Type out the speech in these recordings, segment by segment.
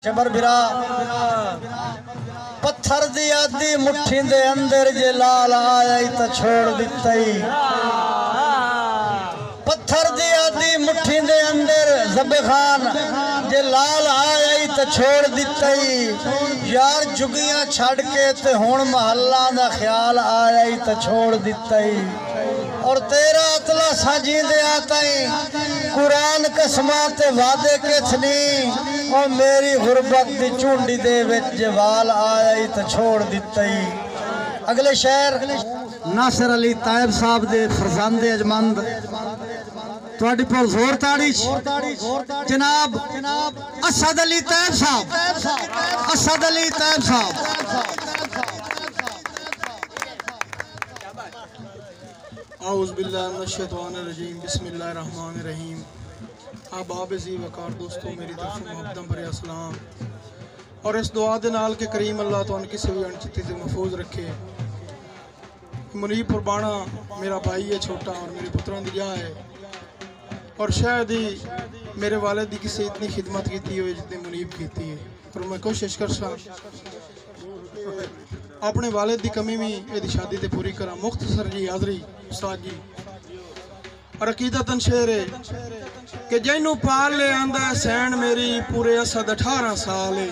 शबर बिरा पत्थर दी आदि मुट्ठी दे अंदर जे लाल आया तो छोड़ दिता। पत्थर दी आदि मुट्ठी दे अंदर ज़बे खान जे लाल आया तो छोड़ दिता। यार जुगियां छड़ के ते हुण महल्ला दा ख्याल आया तो छोड़ दिता। और तेरा अतला साजी दे आता कुरान कसमा ते वादे के थनी और मेरी गुरबत दी झुंडी दे विच जवाल आया तो छोड़ दिता। अगले शहर नासिर अली तायब साहब दे फरजांदे अजमंद तुहाडी पर जोर ताड़ी जनाब असद अली तायब साहब। असद अली तायब साहब औज़ुबिल्लाहिमिनश्शैतानिर्रजीम बिस्मिल्लाहिर्रहमानिर्रहीम। आबाब ज़ी वकार दोस्तों, मेरी तरफ से मुहब्बत भरे अस्सलाम और इस दुआ दे नाल के करीम अल्लाह तुहानू किसी भी अनचिती से महफूज रखे। मुनीब पुरबाना मेरा भाई है छोटा और मेरे पुत्रों की रिया है और शायद ही मेरे वालिद की किसी इतनी खिदमत की हो जितनी मुनीब की है। और मैं कोशिश कर अपने वालिद की कमी भी यदि शादी से पूरी करा। मुख्तसर जी हाज़री उस्ताद जी और अकीदतन शेर है कि जैनू पाल ले आंदा सैन मेरी पूरे असद 18 साल है।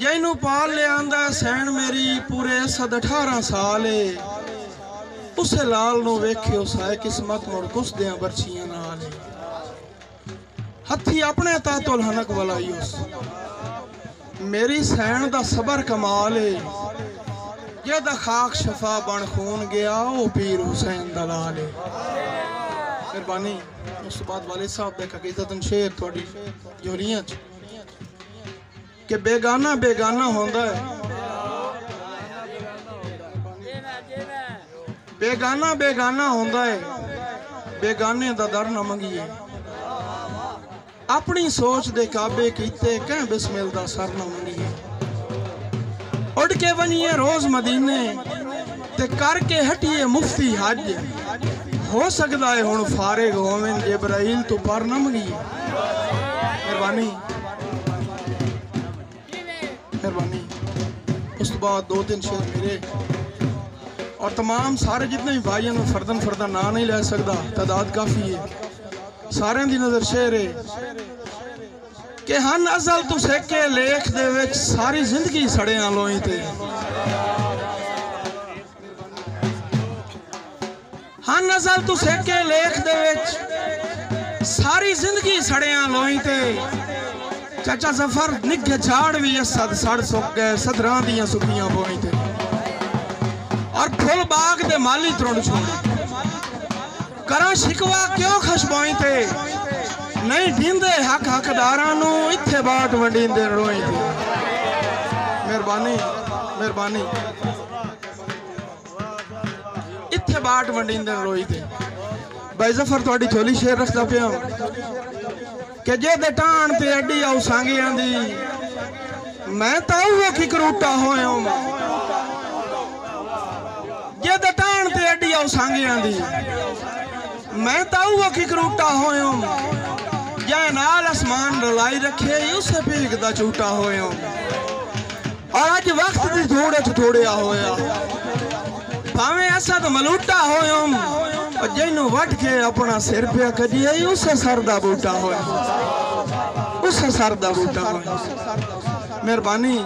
जैनू पाल ले आंदा सैन मेरी पूरे असद 18 साल है। उसे लाल नो वेख्यो साए किस्मत मुड़ कुसदियां बरछियां नाल हथी अपने तातुल हनक वलाई उस मेरी सैन दा सबर कमाल है। जेदा खाक शफा बन खून गया वो पीर हुसैन दलाल है। मेहरबानी। उस बाद वालिद साहब दा हकीकतन शेर थोड़ी जोलियां च कि बेगाना बेगाना होंदा है, बेगाना बेगाना होंदा है, बेगाने दा दर न मंगिए। अपनी सोच दे काबे कीते कह बिस्मिल दा सर न मंगिए। उड़ के वनिए रोज मदीने ते करके हटिए मुफ्ती हज। हो सकता है हुण फारिग होवें जिब्राइल तो पर न मंगिए। मेहरबानी मेहरबानी। उस बाद 2-3 शेर मेरे और तमाम सारे जितने भी भाइयों में फर्दन फर्दन ना नहीं ले सकता, तादाद काफ़ी है। सारे दी नज़र शेर है कि हन अज़ल तू सेके लेख दे विच सारी जिंदगी सड़ियां लोई ते। हन अज़ल तू सेके लेख दे विच सारी जिंदगी सड़ियां लोई ते। चाचा जफर निगे झाड़ भी असद सड़ सुक गए सदरां दियां सुखियां बोई ते। और फुल बाग दे माली त्रोड़ छोड़ करा शिकवा क्यों खशबोई ते। नहीं दींदे हक हकदारां नू इत्थे बाट वंडींदे रोई ते। मेहरबानी मेहरबानी। इत्थे बाट वंडींदे रोई ते। भाई जफर थोड़ी झोली शेर रखता पिया कि जे दे टाण ते अड्डी आऊ सांगी आंदी मैं ताऊ वो की करूटा होया। जे दे टाण ते अड्डी आऊ सांगी आंदी मैं ताऊ वो की करूटा होया। जै नाल आसमान रलाई रखे उसे भीख दा झूठा होया। और अज वक्त दी थोड़े च थोड़िया होया भावें असद मलूटा होया। और जैनू वट के अपना सिर पे कजिए उसे सर दा बूटा होया। उसे सर दा बूटा होया। मेहरबानी।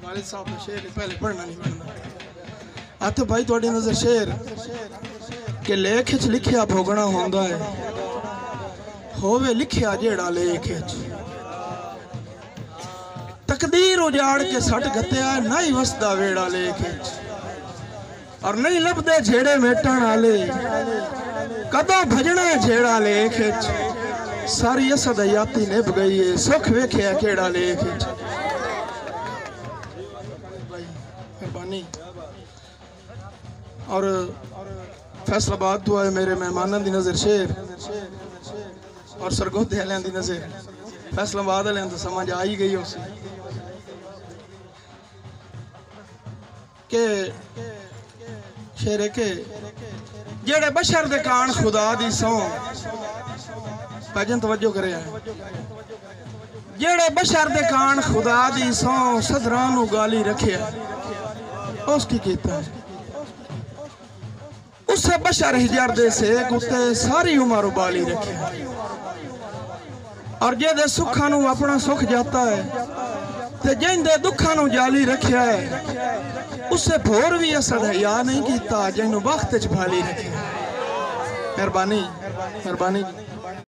वालिद साहब ने शेर पहले पढ़ना नहीं पढ़ना। आते भाई थोड़ी नजर शेर के लेख च लिखिया भोगना होंदा है होवे लिखिया जेड़ा लेख च। तकदीर उजाड़ के सट गत्या नहीं वसदा वेड़ा लेख च। और नहीं लभदे झेड़े मेटण आले कदों भजना झेड़ा लेख च। सारी असद हयाती निभ गई है सुख वेख्या केड़ा लेख च। मेहरबानी। और फैसलाबाद तो है मेरे मेहमानों की नज़र शेर और सरगोधे वाले की नज़र फैसलाबाद वाले तो समझ आ ही गई उसे के शेर के जेड़े बशर दे कान खुदा दी सौ भजन तवज्जो करे जेड़े बशर दे कान खुदा दी सौ सदरां नू गाली रखिया उसकी कीता उसे बशर हिजर दे सेक उत्ते सारी उम्र उबाली रखिया और जेदे सुखा नू अपना सुख जाता है ते जिंदे दुखा नू जाली रखिया है उसे भोर भी असद हया नहीं कीता जिन्नू वक्त च भाली रखिया। मेहरबानी मेहरबानी।